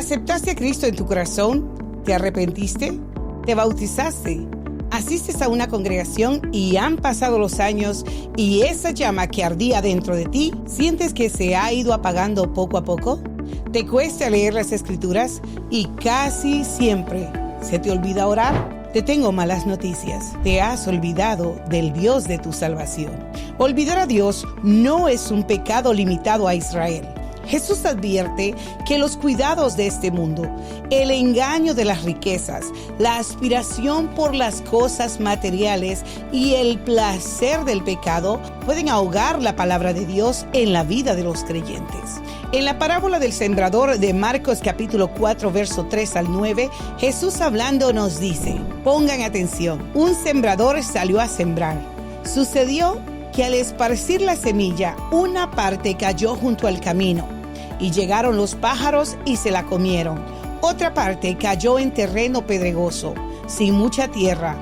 ¿Aceptaste a Cristo en tu corazón? ¿Te arrepentiste? ¿Te bautizaste? ¿Asistes a una congregación y han pasado los años y esa llama que ardía dentro de ti, sientes que se ha ido apagando poco a poco? ¿Te cuesta leer las Escrituras y casi siempre se te olvida orar? Te tengo malas noticias. Te has olvidado del Dios de tu salvación. Olvidar a Dios no es un pecado limitado a Israel. Jesús advierte que los cuidados de este mundo, el engaño de las riquezas, la aspiración por las cosas materiales y el placer del pecado pueden ahogar la palabra de Dios en la vida de los creyentes. En la parábola del sembrador de Marcos capítulo 4, verso 3 al 9, Jesús hablando nos dice: pongan atención, un sembrador salió a sembrar. Sucedió que al esparcir la semilla, una parte cayó junto al camino, y llegaron los pájaros y se la comieron. Otra parte cayó en terreno pedregoso, sin mucha tierra.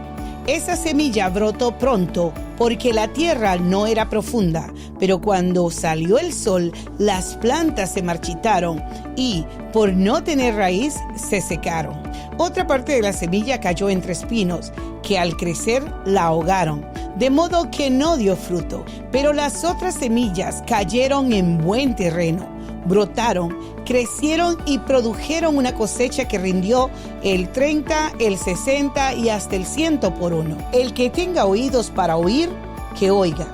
Esa semilla brotó pronto, porque la tierra no era profunda, pero cuando salió el sol, las plantas se marchitaron y, por no tener raíz, se secaron. Otra parte de la semilla cayó entre espinos, que al crecer la ahogaron, de modo que no dio fruto. Pero las otras semillas cayeron en buen terreno, brotaron, crecieron y produjeron una cosecha que rindió el 30, el 60 y hasta el 100 por uno. El que tenga oídos para oír, que oiga.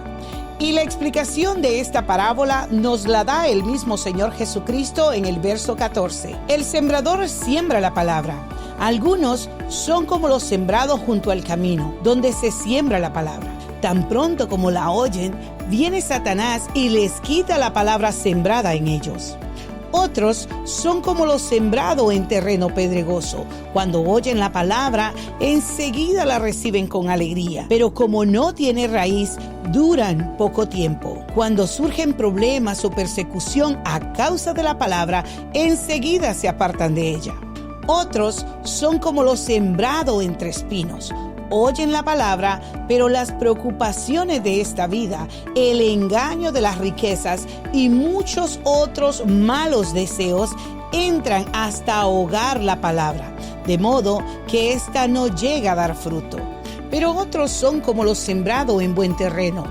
Y la explicación de esta parábola nos la da el mismo Señor Jesucristo en el verso 14. El sembrador siembra la palabra. Algunos son como los sembrados junto al camino, donde se siembra la palabra. Tan pronto como la oyen, viene Satanás y les quita la palabra sembrada en ellos. Otros son como los sembrados en terreno pedregoso. Cuando oyen la palabra, enseguida la reciben con alegría. Pero como no tiene raíz, duran poco tiempo. Cuando surgen problemas o persecución a causa de la palabra, enseguida se apartan de ella. Otros son como los sembrados entre espinos. Oyen la palabra, pero las preocupaciones de esta vida, el engaño de las riquezas y muchos otros malos deseos entran hasta ahogar la palabra, de modo que ésta no llega a dar fruto. Pero otros son como los sembrados en buen terreno.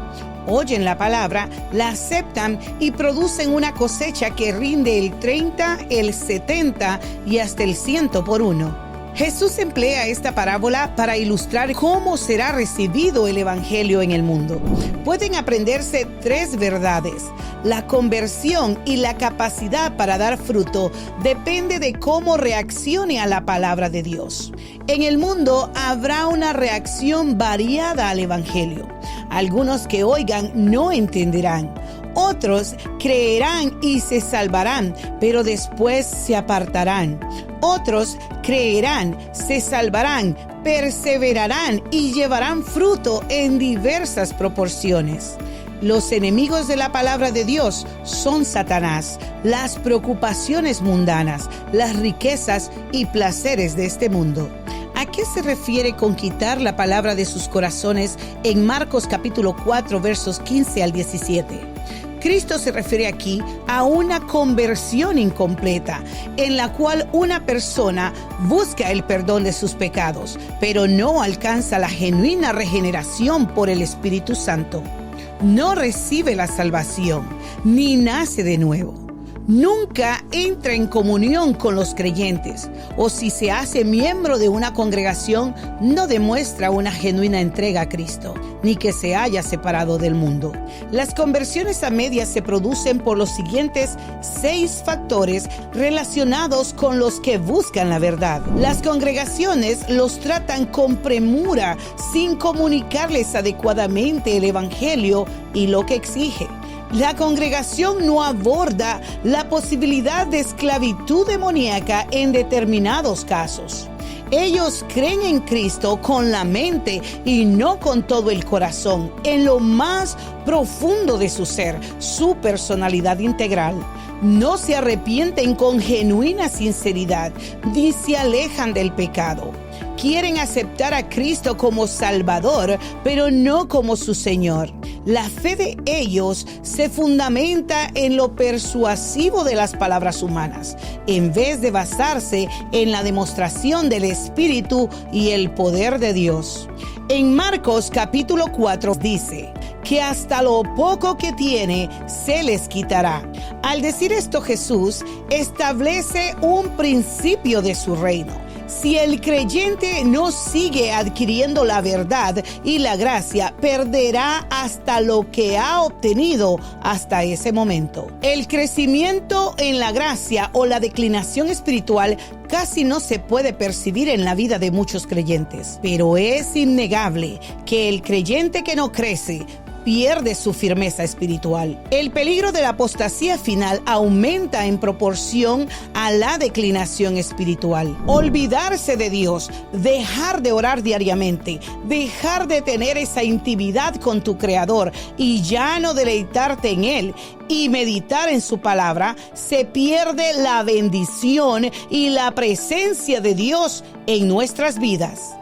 Oyen la palabra, la aceptan y producen una cosecha que rinde el 30, el 70 y hasta el 100 por uno. Jesús emplea esta parábola para ilustrar cómo será recibido el Evangelio en el mundo. Pueden aprenderse tres verdades. La conversión y la capacidad para dar fruto depende de cómo reaccione a la palabra de Dios. En el mundo habrá una reacción variada al Evangelio. Algunos que oigan no entenderán. Otros creerán y se salvarán, pero después se apartarán. Otros creerán, se salvarán, perseverarán y llevarán fruto en diversas proporciones. Los enemigos de la palabra de Dios son Satanás, las preocupaciones mundanas, las riquezas y placeres de este mundo. ¿A qué se refiere con quitar la palabra de sus corazones en Marcos capítulo 4, versos 15 al 17? Cristo se refiere aquí a una conversión incompleta, en la cual una persona busca el perdón de sus pecados, pero no alcanza la genuina regeneración por el Espíritu Santo. No recibe la salvación, ni nace de nuevo. Nunca entra en comunión con los creyentes, o si se hace miembro de una congregación, no demuestra una genuina entrega a Cristo, ni que se haya separado del mundo. Las conversiones a medias se producen por los siguientes 6 factores relacionados con los que buscan la verdad. Las congregaciones los tratan con premura, sin comunicarles adecuadamente el Evangelio y lo que exige. La congregación no aborda la posibilidad de esclavitud demoníaca en determinados casos. Ellos creen en Cristo con la mente y no con todo el corazón, en lo más profundo de su ser, su personalidad integral. No se arrepienten con genuina sinceridad, ni se alejan del pecado. Quieren aceptar a Cristo como Salvador, pero no como su Señor. La fe de ellos se fundamenta en lo persuasivo de las palabras humanas, en vez de basarse en la demostración del Espíritu y el poder de Dios. En Marcos capítulo 4 dice que hasta lo poco que tiene se les quitará. Al decir esto, Jesús establece un principio de su reino. Si el creyente no sigue adquiriendo la verdad y la gracia, perderá hasta lo que ha obtenido hasta ese momento. El crecimiento en la gracia o la declinación espiritual casi no se puede percibir en la vida de muchos creyentes, pero es innegable que el creyente que no crece pierde su firmeza espiritual. El peligro de la apostasía final aumenta en proporción a la declinación espiritual. Olvidarse de Dios, dejar de orar diariamente, dejar de tener esa intimidad con tu Creador y ya no deleitarte en Él y meditar en su palabra, se pierde la bendición y la presencia de Dios en nuestras vidas.